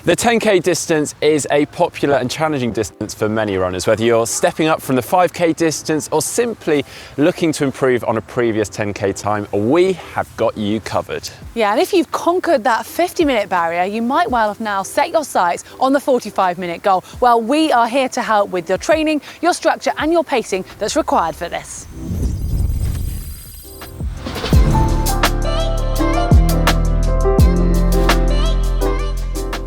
The 10K distance is a popular and challenging distance for many runners, whether you're stepping up from the 5K distance or simply looking to improve on a previous 10K time, we have got you covered. Yeah, and if you've conquered that 50-minute barrier, you might well have now set your sights on the 45-minute goal. Well, we are here to help with your training, your structure and your pacing that's required for this.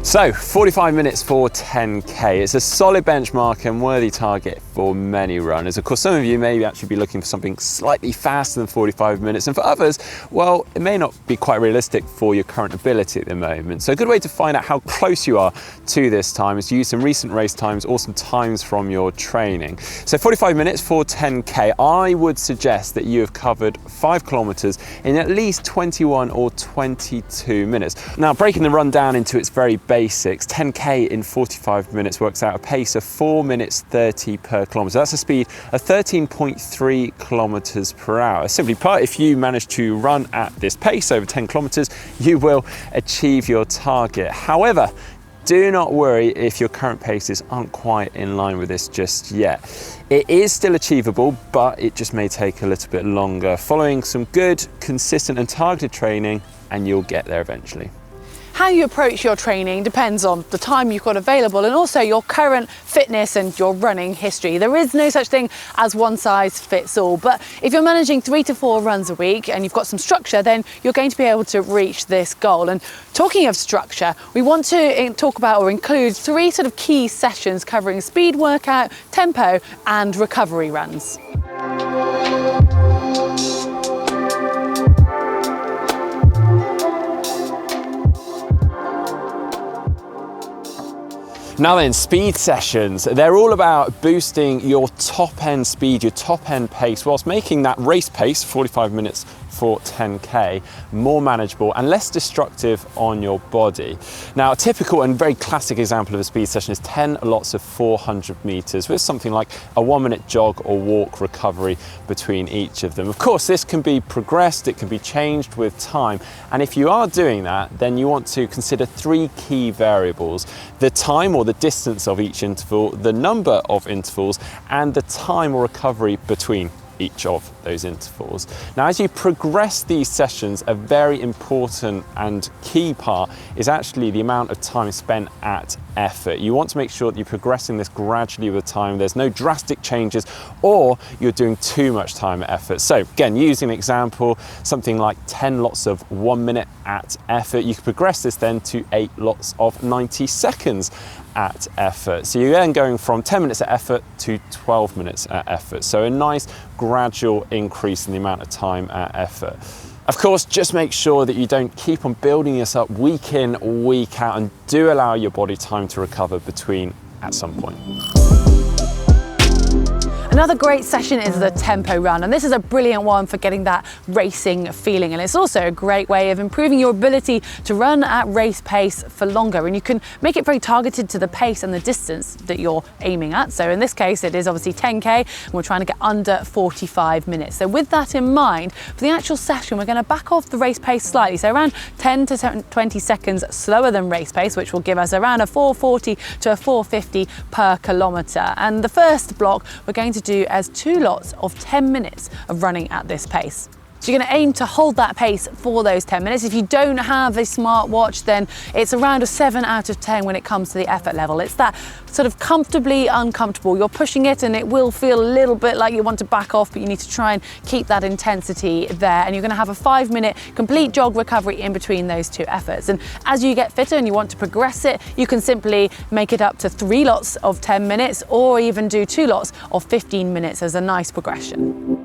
So 45 minutes for 10K. It's a solid benchmark and worthy target for many runners. Of course, some of you may actually be looking for something slightly faster than 45 minutes, and for others, well, it may not be quite realistic for your current ability at the moment. So a good way to find out how close you are to this time is to use some recent race times or some times from your training. So 45 minutes for 10K, I would suggest that you have covered 5 kilometers in at least 21 or 22 minutes. Now, breaking the run down into its very basics, 10K in 45 minutes works out a pace of 4 minutes 30 per kilometre. That's a speed of 13.3 kilometres per hour. Simply put, if you manage to run at this pace over 10 kilometres, you will achieve your target. However, do not worry if your current paces aren't quite in line with this just yet. It is still achievable, but it just may take a little bit longer. Following some good, consistent and targeted training, and you'll get there eventually. How you approach your training depends on the time you've got available and also your current fitness and your running history. There is no such thing as one size fits all, but if you're managing 3 to 4 runs a week and you've got some structure, then you're going to be able to reach this goal. And talking of structure, we want to talk about or include 3 sort of key sessions covering speed workout, tempo and recovery runs. Now then, speed sessions, they're all about boosting your top end speed, your top end pace, whilst making that race pace, 45 minutes for 10K, more manageable and less destructive on your body. Now, a typical and very classic example of a speed session is 10 lots of 400 meters with something like a 1-minute jog or walk recovery between each of them. Of course, this can be progressed, it can be changed with time. And if you are doing that, then you want to consider 3 key variables: the time or the distance of each interval, the number of intervals, and the time or recovery between each of those intervals. Now, as you progress these sessions, a very important and key part is actually the amount of time spent at effort. You want to make sure that you're progressing this gradually with time. There's no drastic changes or you're doing too much time at effort. So again, using an example, something like 10 lots of 1 minute at effort, you can progress this then to 8 lots of 90 seconds at effort. So you're then going from 10 minutes at effort to 12 minutes at effort. So a nice gradual increase in the amount of time at effort. Of course, just make sure that you don't keep on building this up week in, week out, and do allow your body time to recover between at some point. Another great session is the tempo run, and this is a brilliant one for getting that racing feeling, and it's also a great way of improving your ability to run at race pace for longer, and you can make it very targeted to the pace and the distance that you're aiming at. So in this case it is obviously 10K and we're trying to get under 45 minutes. So with that in mind, for the actual session we're going to back off the race pace slightly, so around 10 to 20 seconds slower than race pace, which will give us around a 440 to a 450 per kilometre. And the first block we're going to do as 2 lots of 10 minutes of running at this pace. So you're going to aim to hold that pace for those 10 minutes. If you don't have a smartwatch, then it's around a 7 out of 10 when it comes to the effort level. It's that sort of comfortably uncomfortable. You're pushing it and it will feel a little bit like you want to back off, but you need to try and keep that intensity there. And you're going to have a 5-minute complete jog recovery in between those 2 efforts. And as you get fitter and you want to progress it, you can simply make it up to 3 lots of 10 minutes or even do 2 lots of 15 minutes as a nice progression.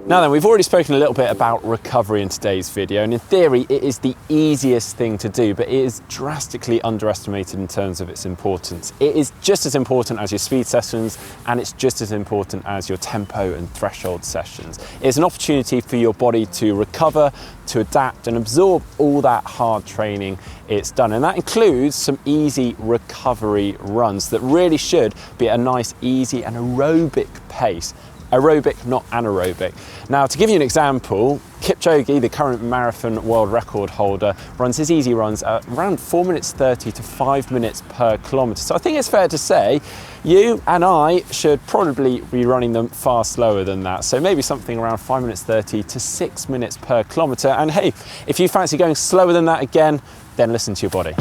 Now then, we've already spoken a little bit about recovery in today's video, and in theory it is the easiest thing to do, but it is drastically underestimated in terms of its importance. It is just as important as your speed sessions, and it's just as important as your tempo and threshold sessions. It's an opportunity for your body to recover, to adapt and absorb all that hard training it's done, and that includes some easy recovery runs that really should be at a nice, easy and aerobic pace. Aerobic, not anaerobic. Now, to give you an example, Kipchoge, the current marathon world record holder, runs his easy runs at around 4 minutes 30 to 5 minutes per kilometre. So I think it's fair to say you and I should probably be running them far slower than that. So maybe something around 5 minutes 30 to 6 minutes per kilometre. And hey, if you fancy going slower than that again, then listen to your body.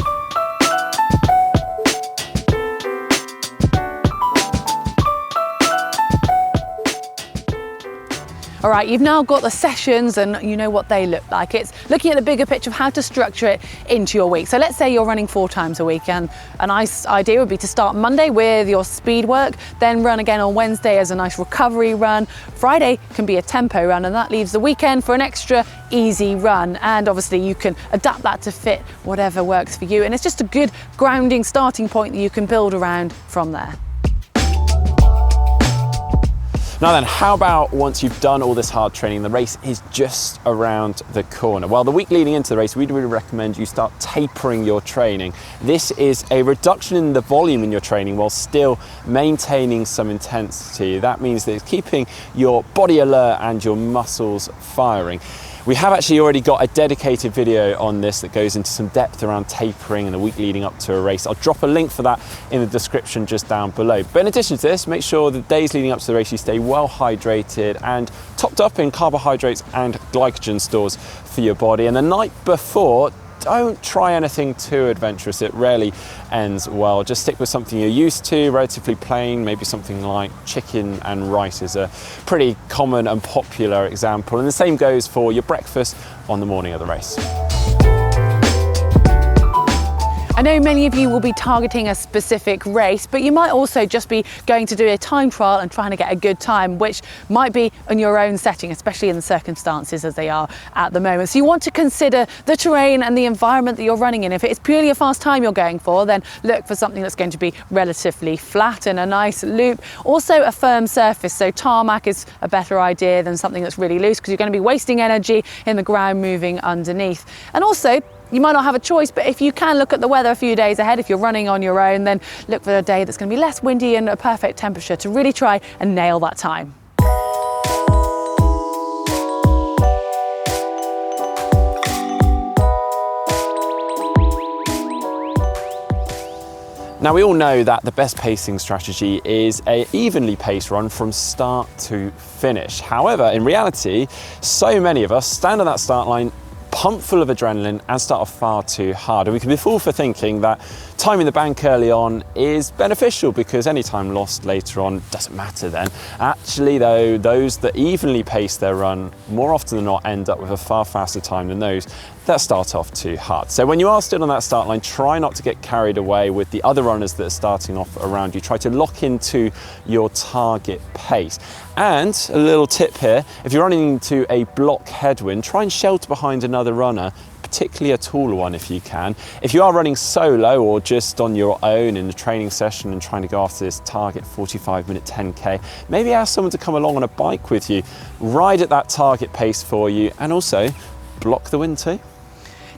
All right, you've now got the sessions and you know what they look like. It's looking at the bigger picture of how to structure it into your week. So let's say you're running 4 times a week, and a nice idea would be to start Monday with your speed work, then run again on Wednesday as a nice recovery run. Friday can be a tempo run, and that leaves the weekend for an extra easy run. And obviously you can adapt that to fit whatever works for you. And it's just a good grounding starting point that you can build around from there. Now then, how about once you've done all this hard training, the race is just around the corner? Well, the week leading into the race, we'd really recommend you start tapering your training. This is a reduction in the volume in your training while still maintaining some intensity. That means that it's keeping your body alert and your muscles firing. We have actually already got a dedicated video on this that goes into some depth around tapering in the week leading up to a race. I'll drop a link for that in the description just down below. But in addition to this, make sure the days leading up to the race you stay well hydrated and topped up in carbohydrates and glycogen stores for your body. And the night before, don't try anything too adventurous. It rarely ends well. Just stick with something you're used to, relatively plain. Maybe something like chicken and rice is a pretty common and popular example. And the same goes for your breakfast on the morning of the race. I know many of you will be targeting a specific race, but you might also just be going to do a time trial and trying to get a good time, which might be in your own setting, especially in the circumstances as they are at the moment. So you want to consider the terrain and the environment that you're running in. If it's purely a fast time you're going for, then look for something that's going to be relatively flat and a nice loop. Also a firm surface, so tarmac is a better idea than something that's really loose, because you're going to be wasting energy in the ground moving underneath. And also, you might not have a choice, but if you can look at the weather a few days ahead, if you're running on your own, then look for a day that's going to be less windy and a perfect temperature to really try and nail that time. Now, we all know that the best pacing strategy is an evenly paced run from start to finish. However, in reality, so many of us stand on that start line pumped full of adrenaline and start off far too hard. And we can be fooled for thinking that time in the bank early on is beneficial because any time lost later on doesn't matter then. Actually though, those that evenly pace their run more often than not end up with a far faster time than those that start off too hard. So when you are stood on that start line, try not to get carried away with the other runners that are starting off around you. Try to lock into your target pace. And a little tip here, if you're running into a block headwind, try and shelter behind another runner, particularly a taller one if you can. If you are running solo or just on your own in a training session and trying to go after this target 45-minute 10K, maybe ask someone to come along on a bike with you, ride at that target pace for you, and also block the wind too.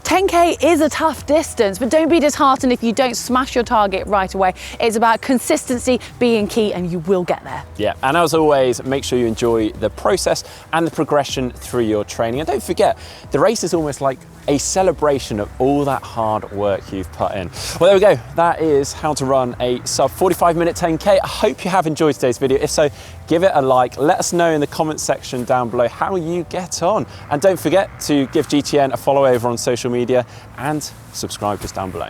10K is a tough distance, but don't be disheartened if you don't smash your target right away. It's about consistency being key, and you will get there. Yeah, and as always, make sure you enjoy the process and the progression through your training. And don't forget, the race is almost like a celebration of all that hard work you've put in. Well, there we go. That is how to run a sub 45-minute 10K. I hope you have enjoyed today's video. If so, give it a like. Let us know in the comment section down below how you get on. And don't forget to give GTN a follow over on social media and subscribe just down below.